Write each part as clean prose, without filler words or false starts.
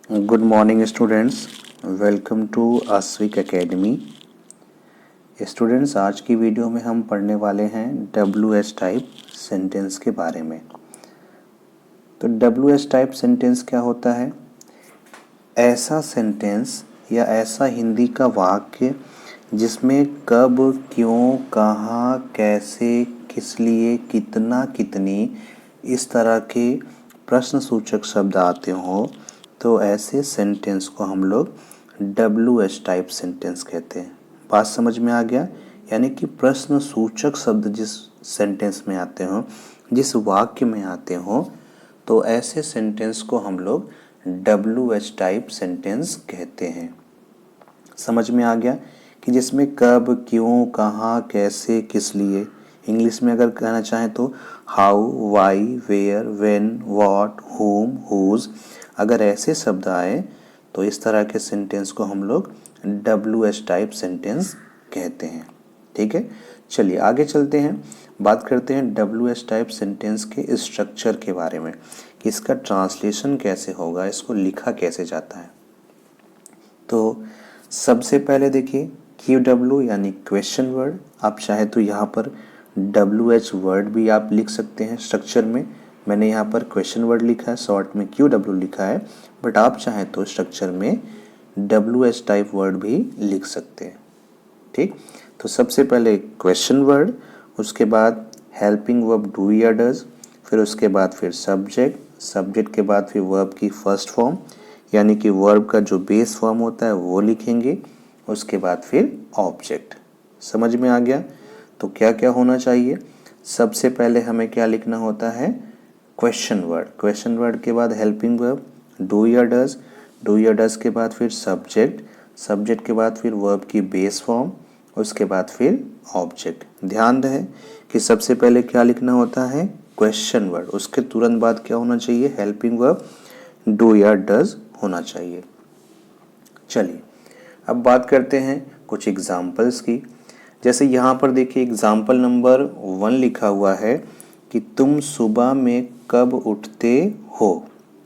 Good morning students, welcome to Ashvik academy. Students, आज की video में हम पढ़ने वाले हैं WH टाइप सेंटेंस के बारे में। तो WH टाइप सेंटेंस क्या होता है? ऐसा सेंटेंस या ऐसा हिंदी का वाक्य जिसमें कब, क्यों, कहाँ, कैसे, किस लिए, कितना, कितनी इस तरह के प्रश्नसूचक शब्द आते हों, तो ऐसे सेंटेंस को हम लोग WH टाइप सेंटेंस कहते हैं। बात समझ में आ गया? यानी कि प्रश्नसूचक शब्द जिस सेंटेंस में आते हों, जिस वाक्य में आते हों, तो ऐसे सेंटेंस को हम लोग WH टाइप सेंटेंस कहते हैं। समझ में आ गया कि जिसमें कब, क्यों, कहाँ, कैसे, किस लिए, इंग्लिश में अगर कहना चाहें तो how, why, where, when, what, whom, whose, अगर ऐसे शब्द आए तो इस तरह के सेंटेंस को हम लोग WH टाइप सेंटेंस कहते हैं। ठीक है, चलिए आगे चलते हैं, बात करते हैं WH टाइप सेंटेंस के स्ट्रक्चर के बारे में कि इसका ट्रांसलेशन कैसे होगा, इसको लिखा कैसे जाता है। तो सबसे पहले देखिए QW यानी क्वेश्चन वर्ड। आप चाहे तो यहाँ पर WH वर्ड भी आप लिख सकते हैं स्ट्रक्चर में। मैंने यहाँ पर क्वेश्चन वर्ड लिखा है, शॉर्ट में QW लिखा है, बट आप चाहें तो स्ट्रक्चर में WH टाइप वर्ड भी लिख सकते हैं। ठीक, तो सबसे पहले क्वेश्चन वर्ड, उसके बाद हेल्पिंग वर्ब डू या डज, फिर उसके बाद फिर सब्जेक्ट, सब्जेक्ट के बाद फिर वर्ब की फर्स्ट फॉर्म यानी कि वर्ब का जो बेस फॉर्म होता है वो लिखेंगे, उसके बाद फिर ऑब्जेक्ट। समझ में आ गया? तो क्या क्या होना चाहिए? सबसे पहले हमें क्या लिखना होता है? Question word. क्वेश्चन वर्ड के बाद हेल्पिंग वर्ब डू या डज, डू या डज के बाद फिर सब्जेक्ट, सब्जेक्ट के बाद फिर वर्ब की बेस फॉर्म, उसके बाद फिर ऑब्जेक्ट। ध्यान रहे कि सबसे पहले क्या लिखना होता है? क्वेश्चन वर्ड, उसके तुरंत बाद क्या होना चाहिए? हेल्पिंग वर्ब डू या डज होना चाहिए। चलिए अब बात करते हैं कुछ एग्जाम्पल्स की। जैसे यहाँ पर देखिए एग्जाम्पल नंबर 1 लिखा हुआ है कि तुम सुबह में कब उठते हो,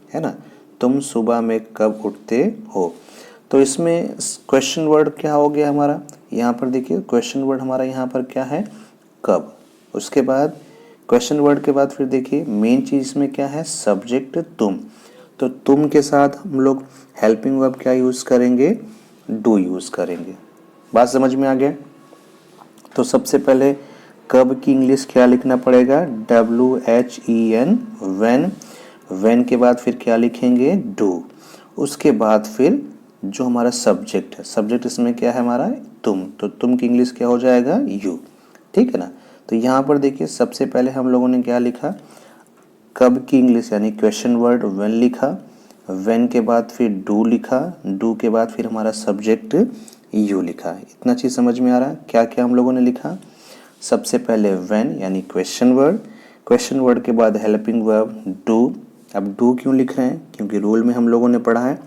है ना? तुम सुबह में कब उठते हो। तो इसमें क्वेश्चन वर्ड क्या हो गया हमारा? यहाँ पर देखिए क्वेश्चन वर्ड हमारा यहाँ पर क्या है? कब। उसके बाद क्वेश्चन वर्ड के बाद फिर देखिए मेन चीज़ इसमें क्या है? सब्जेक्ट तुम। तो तुम के साथ हम लोग हेल्पिंग वर्ब क्या यूज़ करेंगे? डू यूज़ करेंगे। बात समझ में आ गया? तो सबसे पहले कब की इंग्लिश क्या लिखना पड़ेगा? WHEN, when. व्हेन के बाद फिर क्या लिखेंगे? डू। उसके बाद फिर जो हमारा सब्जेक्ट है, सब्जेक्ट इसमें क्या है हमारा? तुम। तो तुम की इंग्लिश क्या हो जाएगा? यू। ठीक है ना? तो यहाँ पर देखिए सबसे पहले हम लोगों ने क्या लिखा? कब की इंग्लिश यानी क्वेश्चन वर्ड व्हेन लिखा, व्हेन के बाद फिर डू लिखा, डू के बाद फिर हमारा सब्जेक्ट यू लिखा। इतना चीज़ समझ में आ रहा है? क्या क्या हम लोगों ने लिखा? सबसे पहले व्हेन यानी क्वेश्चन वर्ड, क्वेश्चन वर्ड के बाद हेल्पिंग वर्ब डू। अब डू क्यों लिख रहे हैं? क्योंकि रूल में हम लोगों ने पढ़ा है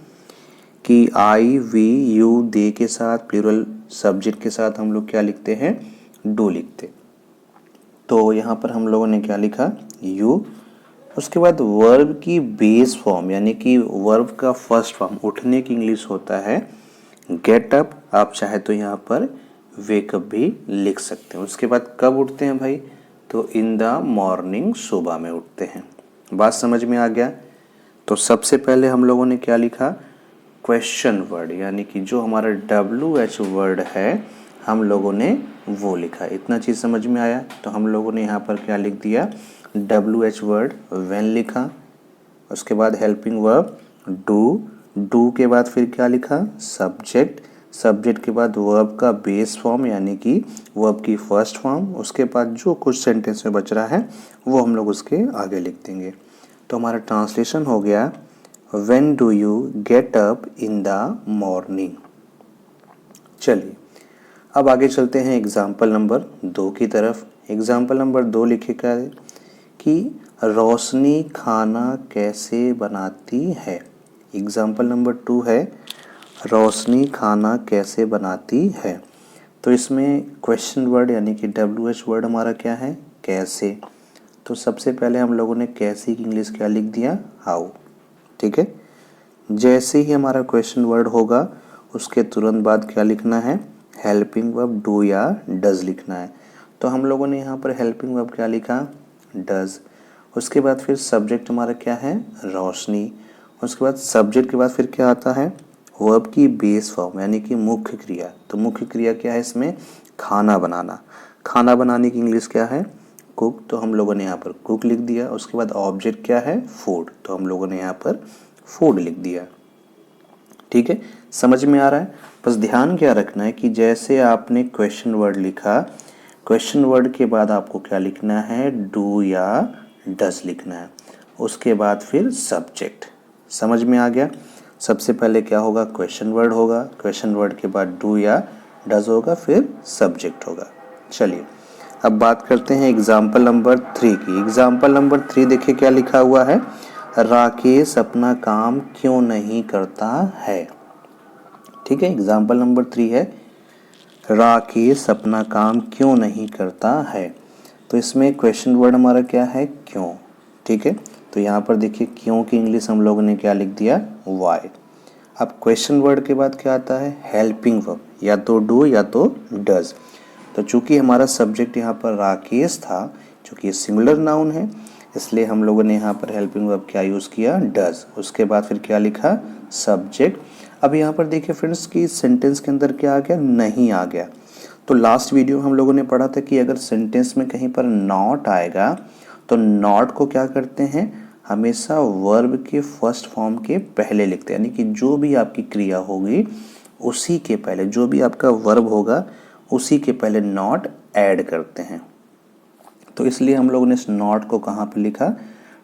कि आई, वी, यू, दे के साथ प्लूरल सब्जेक्ट के साथ हम लोग क्या लिखते हैं? डू लिखते। तो यहाँ पर हम लोगों ने क्या लिखा? यू। उसके बाद वर्ब की बेस फॉर्म यानी कि वर्ब का फर्स्ट फॉर्म उठने की इंग्लिश होता है गेट अप। आप चाहे तो यहाँ पर वेकअप भी लिख सकते हैं। उसके बाद कब उठते हैं भाई? तो इन द मॉर्निंग, सुबह में उठते हैं। बात समझ में आ गया? तो सबसे पहले हम लोगों ने क्या लिखा? क्वेश्चन वर्ड यानी कि जो हमारा WH वर्ड है हम लोगों ने वो लिखा। इतना चीज़ समझ में आया? तो हम लोगों ने यहाँ पर क्या लिख दिया? WH वर्ड व्हेन लिखा, उसके बाद हेल्पिंग वर्ब डू, डू के बाद फिर क्या लिखा? सब्जेक्ट, सब्जेक्ट के बाद वर्ब का बेस फॉर्म यानी कि वर्ब की फर्स्ट फॉर्म, उसके बाद जो कुछ सेंटेंस में बच रहा है वो हम लोग उसके आगे लिख देंगे। तो हमारा ट्रांसलेशन हो गया when do you get up in the morning. चलिए अब आगे चलते हैं एग्जाम्पल नंबर 2 की तरफ। एग्जाम्पल नंबर 2 लिखे क्या है कि रोशनी खाना कैसे बनाती है। एग्जाम्पल नंबर 2 है रोशनी खाना कैसे बनाती है। तो इसमें क्वेश्चन वर्ड यानी कि WH वर्ड हमारा क्या है? कैसे। तो सबसे पहले हम लोगों ने कैसे की इंग्लिश क्या लिख दिया? हाउ। ठीक है, जैसे ही हमारा क्वेश्चन वर्ड होगा उसके तुरंत बाद क्या लिखना है, हेल्पिंग वर्ब डू या डज लिखना है। तो हम लोगों ने यहाँ पर हेल्पिंग वर्ब क्या लिखा, डज। उसके बाद फिर सब्जेक्ट हमारा क्या है, रोशनी। उसके बाद सब्जेक्ट के बाद फिर क्या आता है, वर्ब की बेस फॉर्म यानी कि मुख्य क्रिया। तो मुख्य क्रिया क्या है इसमें, खाना बनाना। खाना बनाने की इंग्लिश क्या है, कुक। तो हम लोगों ने यहाँ पर कुक लिख दिया। उसके बाद ऑब्जेक्ट क्या है, फूड। तो हम लोगों ने यहाँ पर फूड लिख दिया। ठीक है, समझ में आ रहा है। बस ध्यान क्या रखना है कि जैसे आपने क्वेश्चन वर्ड लिखा, क्वेश्चन वर्ड के बाद आपको क्या लिखना है, डू या डज लिखना है। उसके बाद फिर सब्जेक्ट। समझ में आ गया। सबसे पहले क्या होगा, क्वेश्चन वर्ड होगा, क्वेश्चन वर्ड के बाद डू या डज होगा, फिर सब्जेक्ट होगा। चलिए अब बात करते हैं एग्जाम्पल नंबर 3 की। एग्जाम्पल नंबर 3 देखिए क्या लिखा हुआ है, राकेश अपना काम क्यों नहीं करता है। ठीक है, एग्जाम्पल नंबर 3 है, राकेश अपना काम क्यों नहीं करता है। तो इसमें क्वेश्चन वर्ड हमारा क्या है, क्यों। ठीक है, तो यहाँ पर देखिए क्यों की इंग्लिश हम लोगों ने क्या लिख दिया, वाई। अब क्वेश्चन वर्ड के बाद क्या आता है, हेल्पिंग वर्ब, या तो डू या तो डज। तो चूंकि हमारा सब्जेक्ट यहाँ पर राकेश था, चूंकि ये सिंगुलर नाउन है, इसलिए हम लोगों ने यहाँ पर हेल्पिंग वर्ब क्या यूज़ किया, डज। उसके बाद फिर क्या लिखा, सब्जेक्ट। अब यहाँ पर देखिए फ्रेंड्स कि सेंटेंस के अंदर क्या आ गया, नहीं आ गया। तो लास्ट वीडियो हम लोगों ने पढ़ा था कि अगर सेंटेंस में कहीं पर नॉट आएगा तो नॉट को क्या करते हैं, हमेशा वर्ब के फर्स्ट फॉर्म के पहले लिखते हैं। यानी कि जो भी आपकी क्रिया होगी उसी के पहले, जो भी आपका वर्ब होगा उसी के पहले नॉट ऐड करते हैं। तो इसलिए हम लोगों ने इस नॉट को कहाँ पे लिखा,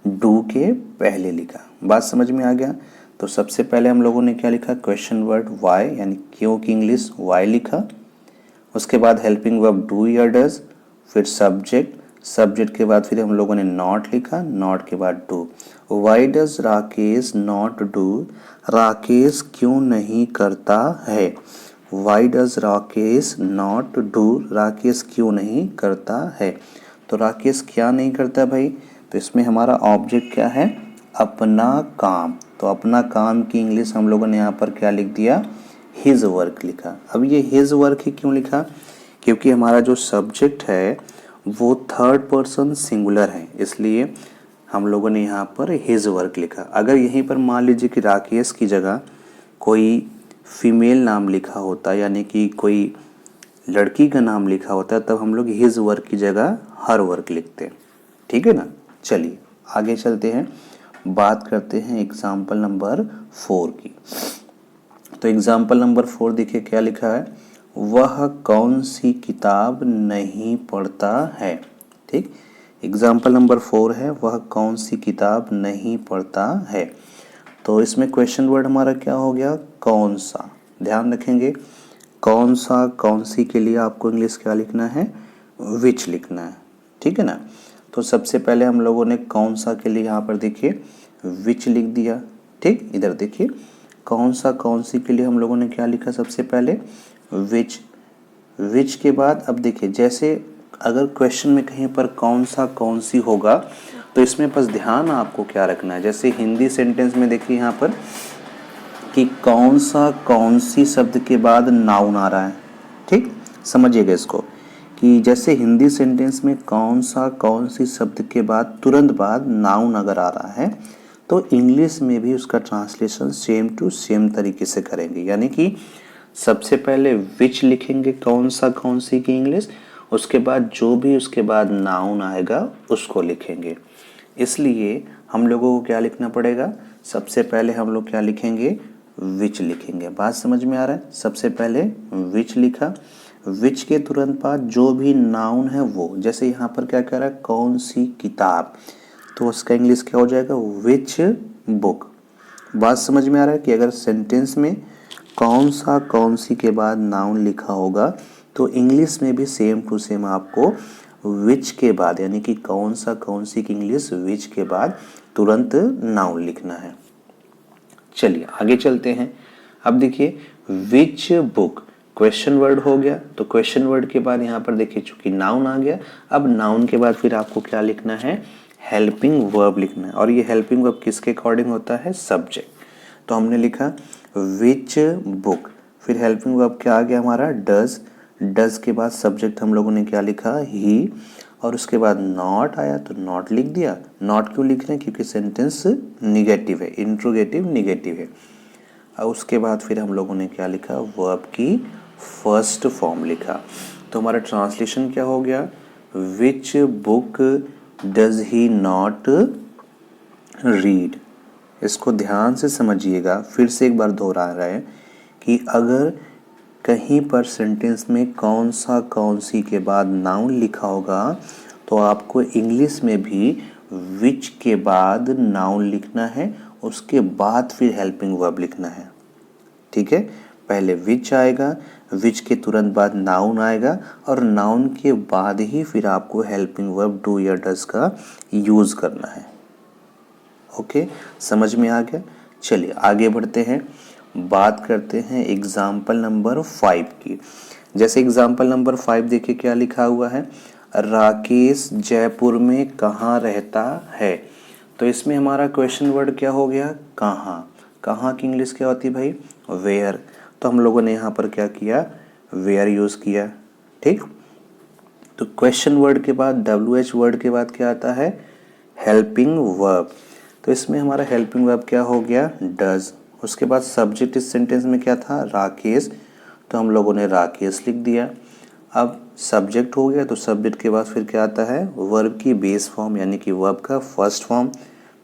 डू के पहले लिखा। बात समझ में आ गया। तो सबसे पहले हम लोगों ने क्या लिखा, क्वेश्चन वर्ड वाई यानी क्यों की इंग्लिश वाई लिखा। उसके बाद हेल्पिंग वर्ब डू या डज, फिर सब्जेक्ट, सब्जेक्ट के बाद फिर हम लोगों ने नॉट लिखा, नॉट के बाद do. Why does Rakesh not do, Rakesh क्यों नहीं करता है। Why does Rakesh not do, Rakesh क्यों नहीं करता है। तो राकेश क्या नहीं करता भाई, तो इसमें हमारा ऑब्जेक्ट क्या है, अपना काम। तो अपना काम की इंग्लिश हम लोगों ने यहाँ पर क्या लिख दिया, हिज वर्क लिखा। अब ये हिज वर्क ही क्यों लिखा, क्योंकि हमारा जो सब्जेक्ट है वो थर्ड पर्सन सिंगुलर है, इसलिए हम लोगों ने यहाँ पर हिज वर्क लिखा। अगर यहीं पर मान लीजिए कि राकेश की जगह कोई फीमेल नाम लिखा होता, यानी कि कोई लड़की का नाम लिखा होता है, तब हम लोग हिज वर्क की जगह हर वर्क लिखते हैं। ठीक है ना। चलिए आगे चलते हैं, बात करते हैं एग्जाम्पल नंबर 4 की। तो एग्जाम्पल नंबर 4 देखिए क्या लिखा है, वह कौन सी किताब नहीं पढ़ता है। ठीक, एग्जाम्पल नंबर 4 है, वह कौन सी किताब नहीं पढ़ता है। तो इसमें क्वेश्चन वर्ड हमारा क्या हो गया, कौन सा। ध्यान रखेंगे, कौन सा कौन सी के लिए आपको इंग्लिश क्या लिखना है, विच लिखना है। ठीक है ना। तो सबसे पहले हम लोगों ने कौन सा के लिए यहाँ पर देखिए विच लिख दिया। ठीक, इधर देखिए कौन सा कौन सी के लिए हम लोगों ने क्या लिखा, सबसे पहले विच। विच के बाद अब देखिए, जैसे अगर क्वेश्चन में कहीं पर कौन सा कौन सी होगा तो इसमें बस ध्यान आपको क्या रखना है, जैसे हिंदी सेंटेंस में देखिए यहाँ पर कि कौन सा कौन सी शब्द के बाद नाउन आ रहा है। ठीक, समझिएगा इसको कि जैसे हिंदी सेंटेंस में कौन सा कौन सी शब्द के बाद तुरंत बाद नाउन अगर आ रहा है तो इंग्लिश में भी उसका ट्रांसलेशन सेम टू सेम तरीके से करेंगे। यानी कि सबसे पहले विच लिखेंगे कौन सा कौन सी की इंग्लिश, उसके बाद जो भी उसके बाद नाउन आएगा उसको लिखेंगे। इसलिए हम लोगों को क्या लिखना पड़ेगा, सबसे पहले हम लोग क्या लिखेंगे, विच लिखेंगे। बात समझ में आ रहा है। सबसे पहले विच लिखा, विच के तुरंत बाद जो भी नाउन है वो, जैसे यहाँ पर क्या कह रहा है, कौन सी किताब, तो उसका इंग्लिश क्या हो जाएगा, विच बुक। बात समझ में आ रहा है कि अगर सेंटेंस में कौन सा कौन सी के बाद नाउन लिखा होगा तो इंग्लिश में भी सेम टू सेम आपको विच के बाद, यानी कि कौन सा कौन सी की इंग्लिश विच के बाद तुरंत नाउन लिखना है। चलिए आगे चलते हैं। अब देखिए विच बुक क्वेश्चन वर्ड हो गया, तो क्वेश्चन वर्ड के बाद यहाँ पर देखिए चूंकि नाउन आ गया, अब नाउन के बाद फिर आपको क्या लिखना है, हेल्पिंग वर्ब लिखना है। और ये हेल्पिंग वर्ब किसके अकॉर्डिंग होता है, सब्जेक्ट। तो हमने लिखा विच बुक, फिर हेल्पिंग वर्ब क्या आ गया हमारा डज, डज के बाद सब्जेक्ट हम लोगों ने क्या लिखा ही, और उसके बाद नॉट आया तो नॉट लिख दिया। नॉट क्यों लिख रहे हैं, क्योंकि सेंटेंस निगेटिव है, इंट्रोगेटिव निगेटिव है। और उसके बाद फिर हम लोगों ने क्या लिखा, वर्ब की फर्स्ट फॉर्म लिखा। तो हमारा ट्रांसलेशन क्या हो गया, which book does he not read. इसको ध्यान से समझिएगा, फिर से एक बार दोहरा रहा है कि अगर कहीं पर सेंटेंस में कौन सी के बाद नाउन लिखा होगा तो आपको इंग्लिश में भी विच के बाद नाउन लिखना है, उसके बाद फिर हेल्पिंग वर्ब लिखना है। ठीक है, पहले विच आएगा, विच के तुरंत बाद नाउन आएगा, और नाउन के बाद ही फिर आपको हेल्पिंग वर्ब डू या डज का यूज करना है। ओके, समझ में आ गया। चलिए आगे बढ़ते हैं, बात करते हैं एग्जाम्पल नंबर 5 की। जैसे एग्जाम्पल नंबर 5 देखिए क्या लिखा हुआ है, राकेश जयपुर में कहाँ रहता है। तो इसमें हमारा क्वेश्चन वर्ड क्या हो गया, कहाँ। कहाँ की इंग्लिश क्या होती है भाई, वेयर। तो हम लोगों ने यहाँ पर क्या किया, वेयर यूज किया। ठीक, तो क्वेश्चन वर्ड के बाद WH वर्ड के बाद क्या आता है, हेल्पिंग वर्ब। तो इसमें हमारा हेल्पिंग वर्ब क्या हो गया, डज। उसके बाद सब्जेक्ट इस सेंटेंस में क्या था, राकेश, तो हम लोगों ने राकेश लिख दिया। अब सब्जेक्ट हो गया, तो सब्जेक्ट के बाद फिर क्या आता है, वर्ब की बेस फॉर्म यानी कि वर्ब का फर्स्ट फॉर्म।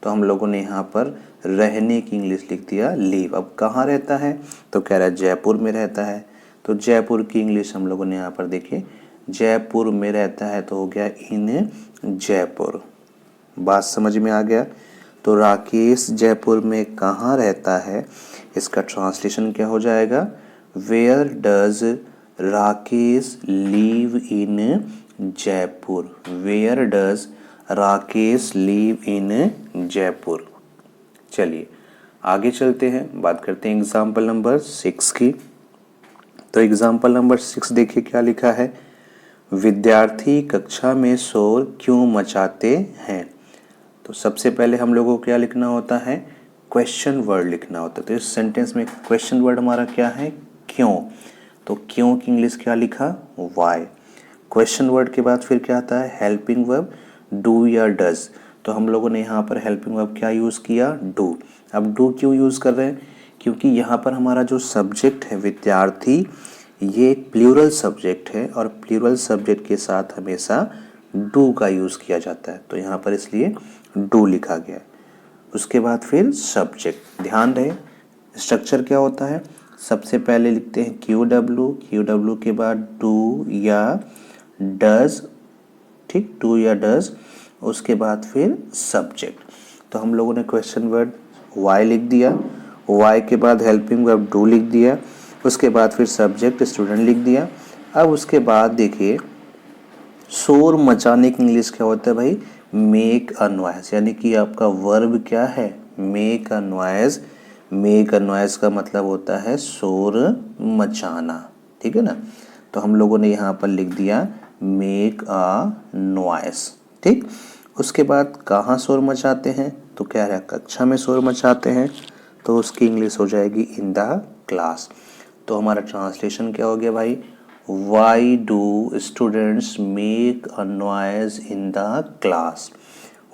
तो हम लोगों ने यहाँ पर रहने की इंग्लिश लिख दिया लीव। अब कहाँ रहता है, तो कह रहा है जयपुर में रहता है। तो जयपुर की इंग्लिश हम लोगों ने यहाँ पर देखिए, जयपुर में रहता है तो हो गया इन जयपुर। बात समझ में आ गया। तो राकेश जयपुर में कहाँ रहता है, इसका ट्रांसलेशन क्या हो जाएगा, where does Rakesh live in Jaipur. Where does Rakesh live in Jaipur. चलिए आगे चलते हैं, बात करते हैं एग्जाम्पल नंबर 6 की। तो एग्जाम्पल नंबर 6 देखिए क्या लिखा है, विद्यार्थी कक्षा में शोर क्यों मचाते हैं। तो सबसे पहले हम लोगों को क्या लिखना होता है, क्वेश्चन वर्ड लिखना होता है। तो इस सेंटेंस में क्वेश्चन वर्ड हमारा क्या है, क्यों। तो क्यों की इंग्लिश क्या लिखा, वाई। क्वेश्चन वर्ड के बाद फिर क्या आता है, हेल्पिंग वर्ब डू या डज। तो हम लोगों ने यहाँ पर हेल्पिंग वर्ब क्या यूज़ किया, डू। अब डू क्यों यूज़ कर रहे हैं, क्योंकि यहाँ पर हमारा जो सब्जेक्ट है विद्यार्थी, ये एक प्लूरल सब्जेक्ट है, और प्लूरल सब्जेक्ट के साथ हमेशा डू का यूज़ किया जाता है। तो यहाँ पर इसलिए डू लिखा गया है। उसके बाद फिर सब्जेक्ट, ध्यान रहे स्ट्रक्चर क्या होता है, सबसे पहले लिखते हैं क्यू डब्ल्यू के बाद डू या डज। ठीक, डू या डज, उसके बाद फिर सब्जेक्ट। तो हम लोगों ने क्वेश्चन वर्ड वाई लिख दिया, वाई के बाद हेल्पिंग वर्ब डू लिख दिया, उसके बाद फिर सब्जेक्ट स्टूडेंट लिख दिया। अब उसके बाद देखिए शोर मचाने की इंग्लिश क्या होता है भाई, मेक अ नॉइज, यानी कि आपका वर्ब क्या है, make a noise. Make a noise का मतलब होता है शोर मचाना। ठीक है ना, तो हम लोगों ने यहाँ पर लिख दिया मेक अ नॉइज। ठीक, उसके बाद कहाँ शोर मचाते हैं, तो क्या है, कक्षा में शोर मचाते हैं, तो उसकी इंग्लिश हो जाएगी इन द क्लास। तो हमारा ट्रांसलेशन क्या हो गया भाई, why do students make a noise in the class.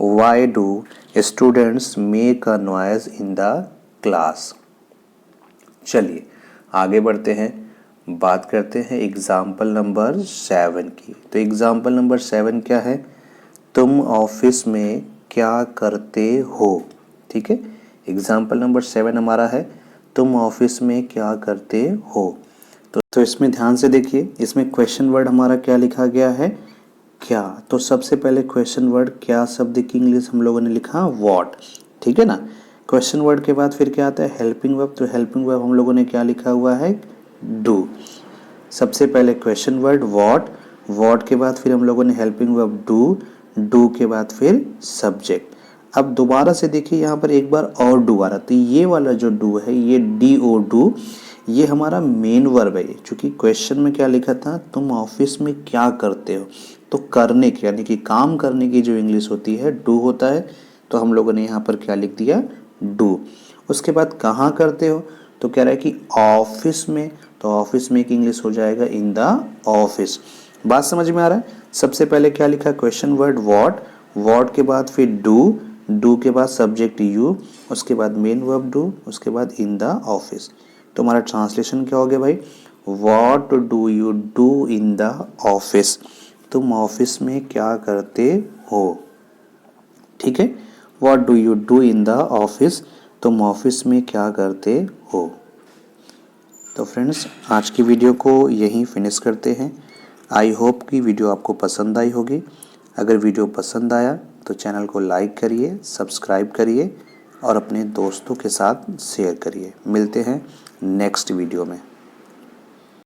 Why do students make a noise in the class. चलिए आगे बढ़ते हैं, बात करते हैं एग्जाम्पल नंबर 7 की। तो एग्जाम्पल नंबर 7 क्या है, तुम ऑफिस में क्या करते हो। ठीक है, एग्जाम्पल नंबर 7 हमारा है तुम ऑफिस में क्या करते हो। तो इसमें ध्यान से देखिए, इसमें क्वेश्चन वर्ड हमारा क्या लिखा गया है, क्या। तो सबसे पहले क्वेश्चन वर्ड क्या शब्द की इंग्लिश हम लोगों ने लिखा व्हाट। ठीक है ना, क्वेश्चन वर्ड के बाद फिर क्या आता है, हेल्पिंग वर्ब। तो हेल्पिंग वर्ब हम लोगों ने क्या लिखा हुआ है, डू। सबसे पहले क्वेश्चन वर्ड व्हाट, व्हाट के बाद फिर हम लोगों ने हेल्पिंग वर्ब डू, डू के बाद फिर सब्जेक्ट। अब दोबारा से देखिए यहाँ पर एक बार और डू आ रहा, तो ये वाला जो डू है, ये DO, ये हमारा मेन वर्ब है। चूँकि क्वेश्चन में क्या लिखा था, तुम ऑफिस में क्या करते हो, तो करने की यानी कि काम करने की जो इंग्लिश होती है डू होता है। तो हम लोगों ने यहाँ पर क्या लिख दिया, डू। उसके बाद कहाँ करते हो, तो कह रहा है कि ऑफिस में, तो ऑफिस में की इंग्लिश हो जाएगा इन द ऑफिस। बात समझ में आ रहा है। सबसे पहले क्या लिखा, क्वेश्चन वर्ड व्हाट, व्हाट के बाद फिर डू, डू के बाद सब्जेक्ट यू, उसके बाद मेन वर्ब डू, उसके बाद इन द ऑफिस। तो हमारा ट्रांसलेशन क्या हो गया भाई, what do you do in the office, तुम ऑफिस में क्या करते हो। ठीक है, what do you do in the office, तुम ऑफिस में क्या करते हो। तो फ्रेंड्स, आज की वीडियो को यहीं फिनिश करते हैं। आई होप कि वीडियो आपको पसंद आई होगी। अगर वीडियो पसंद आया तो चैनल को लाइक करिए, सब्सक्राइब करिए और अपने दोस्तों के साथ शेयर करिए। मिलते हैं नेक्स्ट वीडियो में।